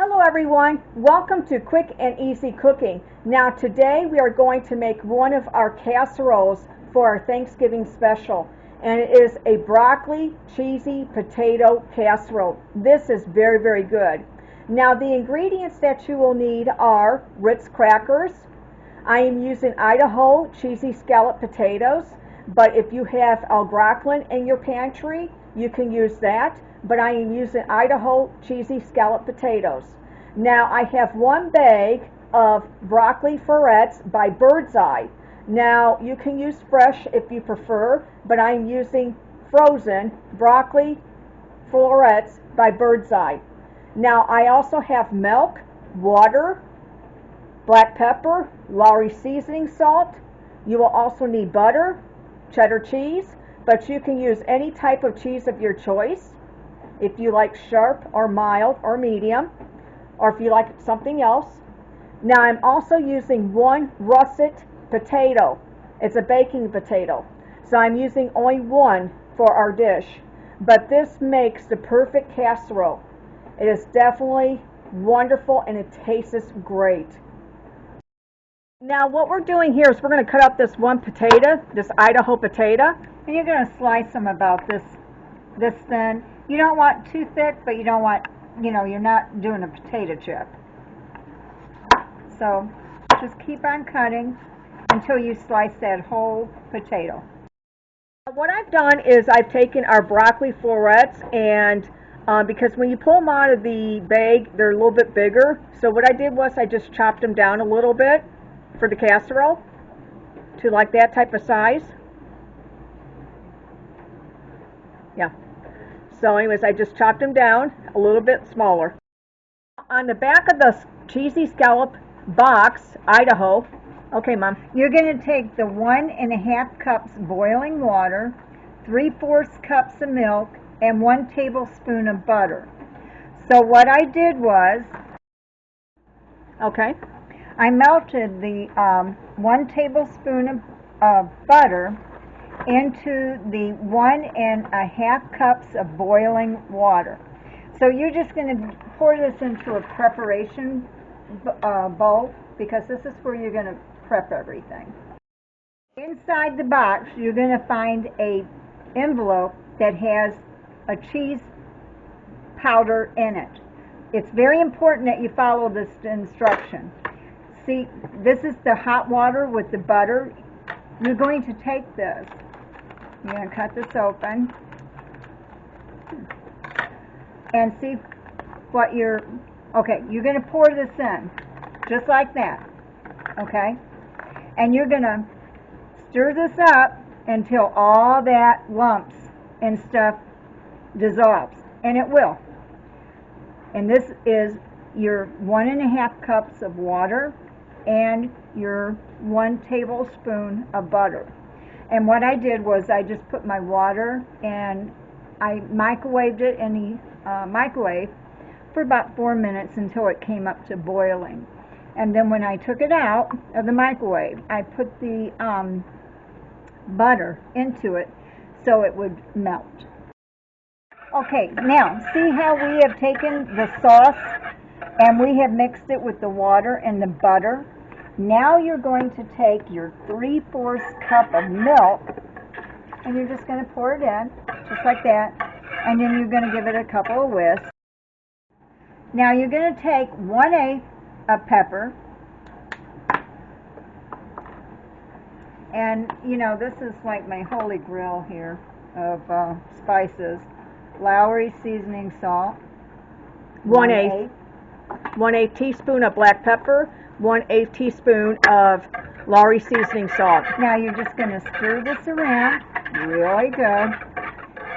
Hello everyone, welcome to Quick and Easy Cooking. Now today we are going to make one of our casseroles for our Thanksgiving special, and it is a broccoli cheesy potato casserole. This is very good. Now the ingredients that you will need are Ritz Crackers. I am using Idaho cheesy scalloped potatoes, but if you have au gratin in your pantry you can use that, but I am using Idaho cheesy scalloped potatoes. Now I have one bag of broccoli florets by Bird's Eye. Now you can use fresh if you prefer, but I am using frozen broccoli florets by Bird's Eye. Now I also have milk, water, black pepper, Lawry seasoning salt. You will also need butter, cheddar cheese, but you can use any type of cheese of your choice. If you like sharp or mild or medium, or if you like something else. Now I'm also using one Russett Potato. It's a baking potato. So I'm using only one for our dish. But this makes the perfect casserole. It is definitely wonderful and it tastes great. Now what we're doing here is we're going to cut up this one potato, this Idaho potato. And you're going to slice them about this thin. You don't want too thick, but you don't want, you're not doing a potato chip. So just keep on cutting until you slice that whole potato. What I've done is I've taken our broccoli florets, and because when you pull them out of the bag, they're a little bit bigger. So what I did was I just chopped them down a little bit for the casserole to like that type of size. Yeah. So anyways, I just chopped them down a little bit smaller. On the back of the cheesy scallop box, Idaho, okay Mom. You're going to take the 1.5 cups boiling water, 3/4 cups of milk, and 1 tablespoon of butter. So what I did was, okay, I melted the 1 tablespoon of butter into the 1.5 cups of boiling water. So you're just going to pour this into a preparation bowl, because this is where you're going to prep everything. Inside the box you're going to find a envelope that has a cheese powder in it. It's very important that you follow this instruction. See, this is the hot water with the butter. You're going to take this. You're going to cut this open and see what you're going to pour this in just like that, okay? And you're going to stir this up until all that lumps and stuff dissolves, and it will. And this is your 1.5 cups of water and your 1 tablespoon of butter. And what I did was I just put my water and I microwaved it in the microwave for about 4 minutes until it came up to boiling. And then when I took it out of the microwave, I put the butter into it so it would melt. Okay, now see how we have taken the sauce and we have mixed it with the water and the butter. Now you're going to take your 3/4 cup of milk and you're just going to pour it in, just like that, and then you're going to give it a couple of whisks. Now you're going to take 1/8 of pepper, and this is like my holy grail here of spices. Lawry seasoning salt, 1/8 teaspoon of black pepper, 1/8 teaspoon of Lawry seasoning salt. Now you're just going to stir this around really good.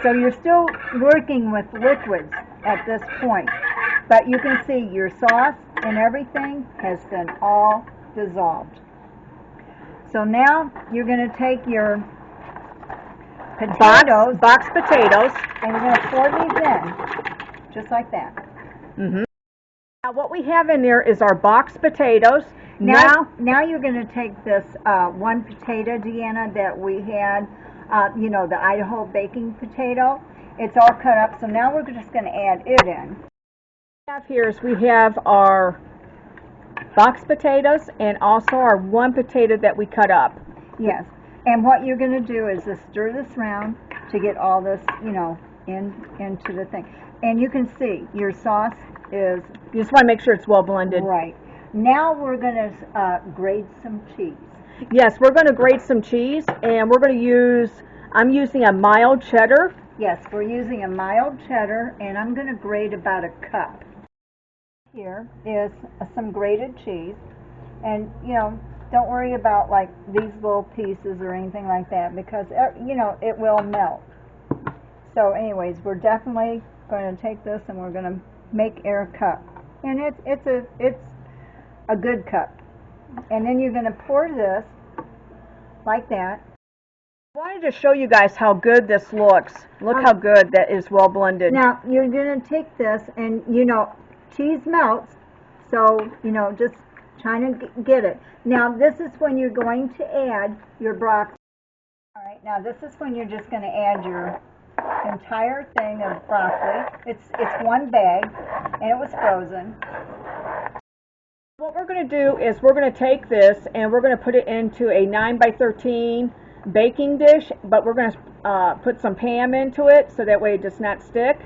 So you're still working with liquids at this point, but you can see your sauce and everything has been all dissolved. So now you're going to take your potatoes, box potatoes, and you're going to pour these in, just like that. Now what we have in there is our box potatoes. Now you're going to take this one potato, Deanna, that we had, the Idaho baking potato. It's all cut up, so now we're just going to add it in. We have our box potatoes and also our one potato that we cut up. Yes. And what you're going to do is just stir this around to get all this, into the thing. And you can see your sauce is... You just want to make sure it's well blended. Right. Now we're going to grate some cheese. Yes, we're going to grate some cheese, and we're going to use, I'm using a mild cheddar. Yes, we're using a mild cheddar, and I'm going to grate about a cup. Here is some grated cheese, and, don't worry about like these little pieces or anything like that because, it will melt. So anyways, we're definitely going to take this and we're going to make a cup. And it's a good cup. And then you're going to pour this like that. I wanted to show you guys how good this looks. Look how good that is well blended. Now, you're going to take this and, cheese melts. So, just trying to get it. Now, this is when you're going to add your broccoli. All right, now this is when you're just going to add your entire thing of broccoli. It's one bag, and it was frozen. What we're going to do is we're going to take this and we're going to put it into a 9x13 baking dish, but we're going to put some Pam into it so that way it does not stick.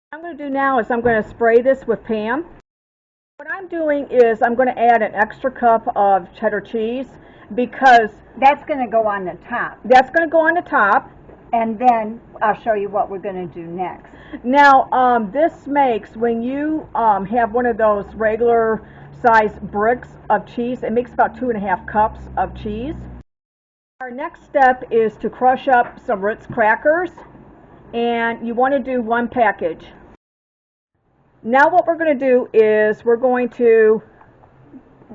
What I'm going to do now is I'm going to spray this with Pam. What I'm doing is I'm going to add an extra cup of cheddar cheese because that's going to go on the top. That's going to go on the top. And then I'll show you what we're going to do next. Now, this makes, when you have one of those regular size bricks of cheese, it makes about 2.5 cups of cheese. Our next step is to crush up some Ritz Crackers, and you want to do 1 package. Now what we're going to do is we're going to...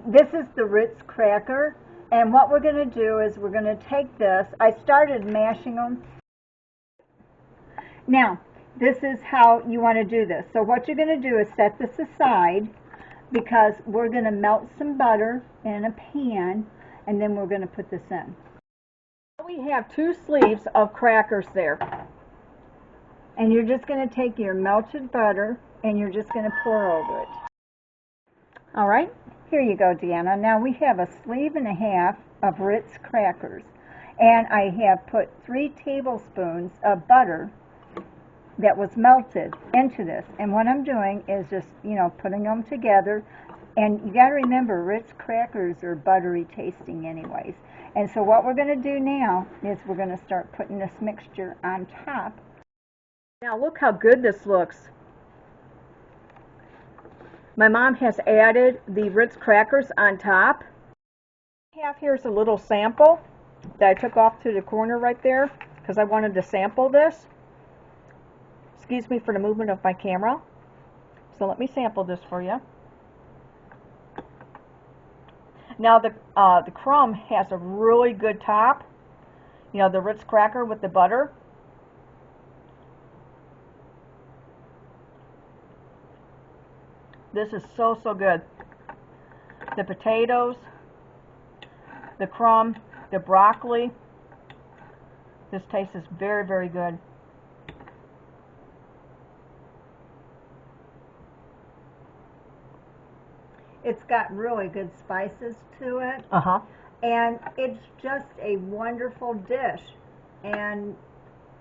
This is the Ritz Cracker, and what we're going to do is we're going to take this. I started mashing them. Now, this is how you want to do this. So what you're going to do is set this aside because we're going to melt some butter in a pan, and then we're going to put this in. We have 2 sleeves of crackers there. And you're just going to take your melted butter and you're just going to pour over it. All right. Here you go, Deanna. Now we have a sleeve and a half of Ritz Crackers. And I have put 3 tablespoons of butter that was melted into this. And what I'm doing is just, putting them together. And you got to remember, Ritz Crackers are buttery tasting anyways. And so what we're going to do now is we're going to start putting this mixture on top. Now look how good this looks. My mom has added the Ritz Crackers on top. Here's a little sample that I took off to the corner right there because I wanted to sample this. Excuse me for the movement of my camera. So let me sample this for you. Now the crumb has a really good top. The Ritz Cracker with the butter. This is so good. The potatoes, the crumb, the broccoli. This tastes very good. It's got really good spices to it. And it's just a wonderful dish. And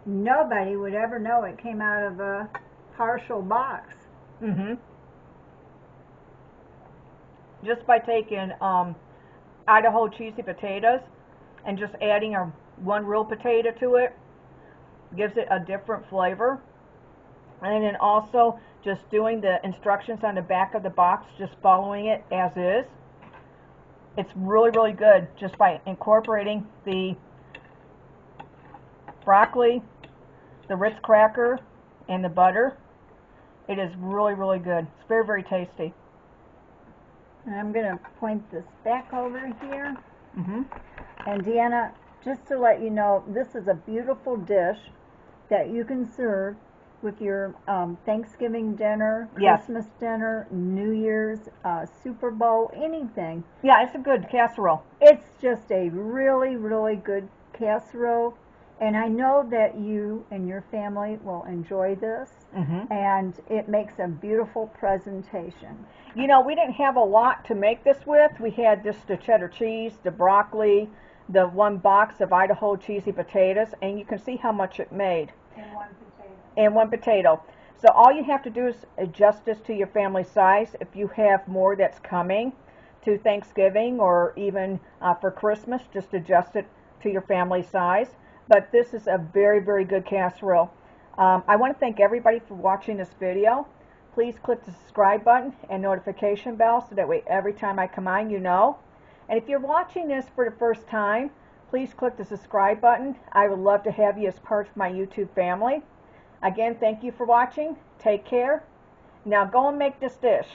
nobody would ever know it came out of a partial box. Just by taking Idaho cheesy potatoes and just adding our 1 real potato to it gives it a different flavor. And then also just doing the instructions on the back of the box, just following it as is. It's really good just by incorporating the broccoli, the Ritz Cracker, and the butter. It is really good. It's very tasty. And I'm going to point this back over here. And Deanna, just to let you know, this is a beautiful dish that you can serve with your Thanksgiving dinner, Christmas dinner, New Year's, Super Bowl, anything. Yeah, it's a good casserole. It's just a really good casserole. And I know that you and your family will enjoy this, and it makes a beautiful presentation. You know, we didn't have a lot to make this with. We had just the cheddar cheese, the broccoli, the one box of Idaho cheesy potatoes, and you can see how much it made. And one potato. And one potato. So all you have to do is adjust this to your family size. If you have more that's coming to Thanksgiving or even for Christmas, just adjust it to your family size. But this is a very, very good casserole. I want to thank everybody for watching this video. Please click the subscribe button and notification bell so that way every time I come on you know. And if you're watching this for the first time, please click the subscribe button. I would love to have you as part of my YouTube family. Again, thank you for watching. Take care. Now go and make this dish.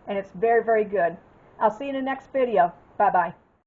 And it's very, very good. I'll see you in the next video. Bye-bye.